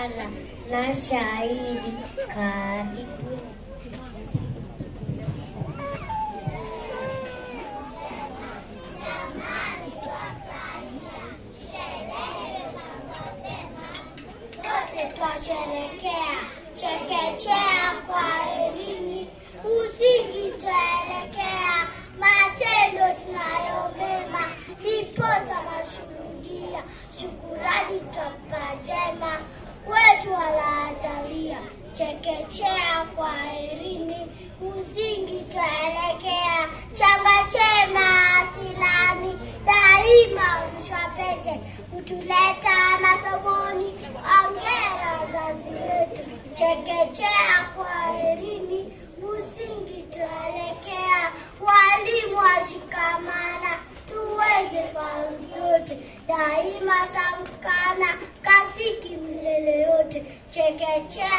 busara na shairi. Karibu. Twasherekea chekechea kwa elimu, msingi twaelekea, matendo tunayo mema, ndiposa mashuhudia, shukurani twapa jema, wetu walajalia. Chekechea kwa elimu, msingi twaelekea, changa chema asilani, daima ushapete, utuleta masomoni, ongera wazazi wetu. Chekechea kwa elimu, msingi tuelekea, walimu washikamana, tuweze faulu zote, daima tamkana, kasiki milele yote. Chekechea